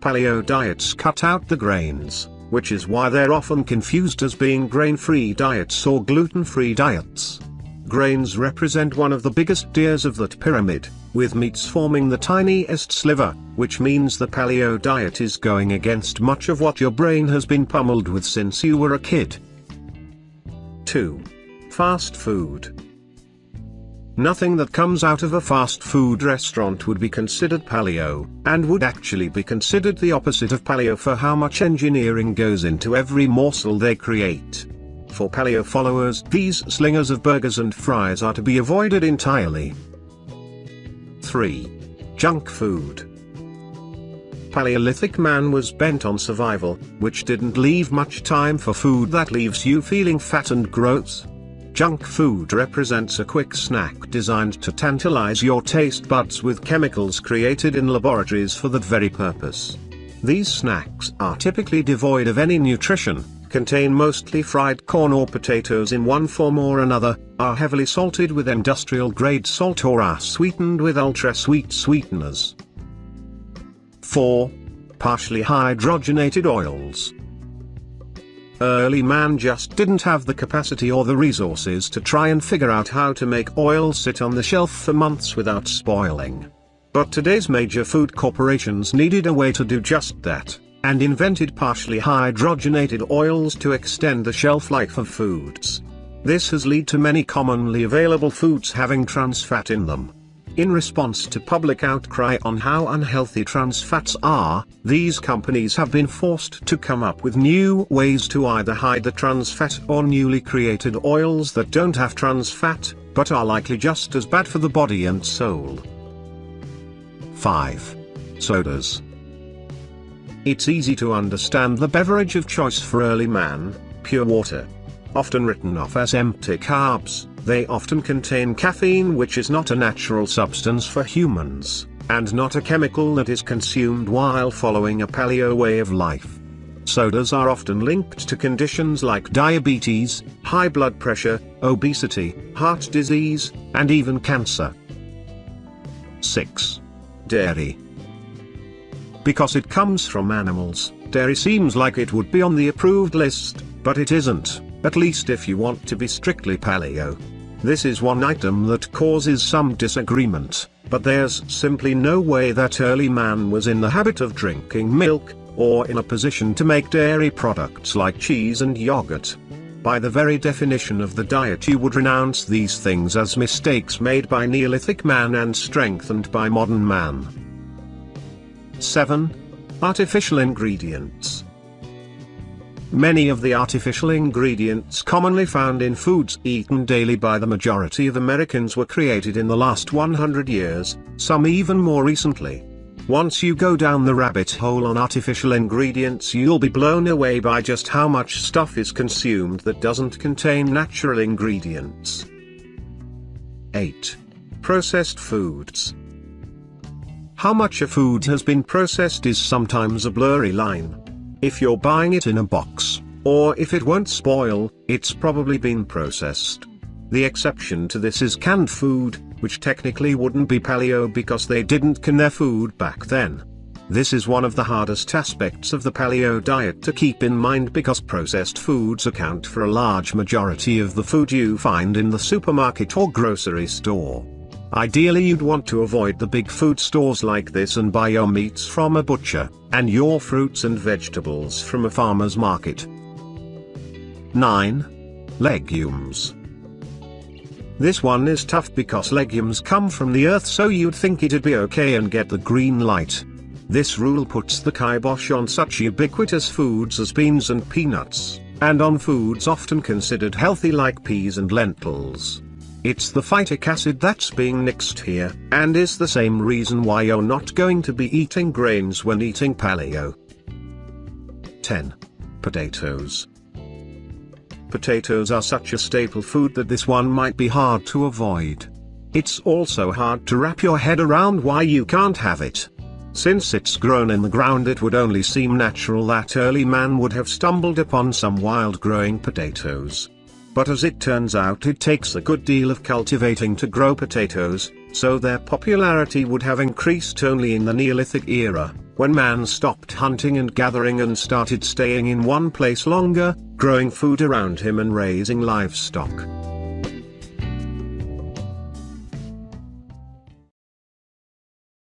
paleo diets cut out the grains, which is why they're often confused as being grain-free diets or gluten-free diets. Grains represent one of the biggest tiers of that pyramid, with meats forming the tiniest sliver, which means the paleo diet is going against much of what your brain has been pummeled with since you were a kid. 2. Fast food. Nothing that comes out of a fast food restaurant would be considered paleo, and would actually be considered the opposite of paleo for how much engineering goes into every morsel they create. For paleo followers, these slingers of burgers and fries are to be avoided entirely. 3. Junk food. Paleolithic man was bent on survival, which didn't leave much time for food that leaves you feeling fat and gross. Junk food represents a quick snack designed to tantalize your taste buds with chemicals created in laboratories for that very purpose. These snacks are typically devoid of any nutrition, contain mostly fried corn or potatoes in one form or another, are heavily salted with industrial-grade salt or are sweetened with ultra-sweet sweeteners. 4. Partially hydrogenated oils. Early man just didn't have the capacity or the resources to try and figure out how to make oil sit on the shelf for months without spoiling. But today's major food corporations needed a way to do just that, and invented partially hydrogenated oils to extend the shelf life of foods. This has led to many commonly available foods having trans fat in them. In response to public outcry on how unhealthy trans fats are, these companies have been forced to come up with new ways to either hide the trans fat or newly created oils that don't have trans fat, but are likely just as bad for the body and soul. 5. Sodas. It's easy to understand the beverage of choice for early man, pure water. Often written off as empty carbs, they often contain caffeine, which is not a natural substance for humans, and not a chemical that is consumed while following a paleo way of life. Sodas are often linked to conditions like diabetes, high blood pressure, obesity, heart disease, and even cancer. 6. Dairy. Because it comes from animals, dairy seems like it would be on the approved list, but it isn't, at least if you want to be strictly paleo. This is one item that causes some disagreement, but there's simply no way that early man was in the habit of drinking milk, or in a position to make dairy products like cheese and yogurt. By the very definition of the diet, you would renounce these things as mistakes made by Neolithic man and strengthened by modern man. 7. Artificial ingredients. Many of the artificial ingredients commonly found in foods eaten daily by the majority of Americans were created in the last 100 years, some even more recently. Once you go down the rabbit hole on artificial ingredients, you'll be blown away by just how much stuff is consumed that doesn't contain natural ingredients. 8. Processed foods. How much a food has been processed is sometimes a blurry line. If you're buying it in a box, or if it won't spoil, it's probably been processed. The exception to this is canned food, which technically wouldn't be paleo because they didn't can their food back then. This is one of the hardest aspects of the paleo diet to keep in mind because processed foods account for a large majority of the food you find in the supermarket or grocery store. Ideally, you'd want to avoid the big food stores like this and buy your meats from a butcher, and your fruits and vegetables from a farmer's market. 9. Legumes. This one is tough because legumes come from the earth, so you'd think it'd be okay and get the green light. This rule puts the kibosh on such ubiquitous foods as beans and peanuts, and on foods often considered healthy like peas and lentils. It's the phytic acid that's being nixed here, and is the same reason why you're not going to be eating grains when eating paleo. 10. Potatoes. Potatoes are such a staple food that this one might be hard to avoid. It's also hard to wrap your head around why you can't have it. Since it's grown in the ground, it would only seem natural that early man would have stumbled upon some wild growing potatoes. But as it turns out, it takes a good deal of cultivating to grow potatoes, so their popularity would have increased only in the Neolithic era, when man stopped hunting and gathering and started staying in one place longer, growing food around him and raising livestock.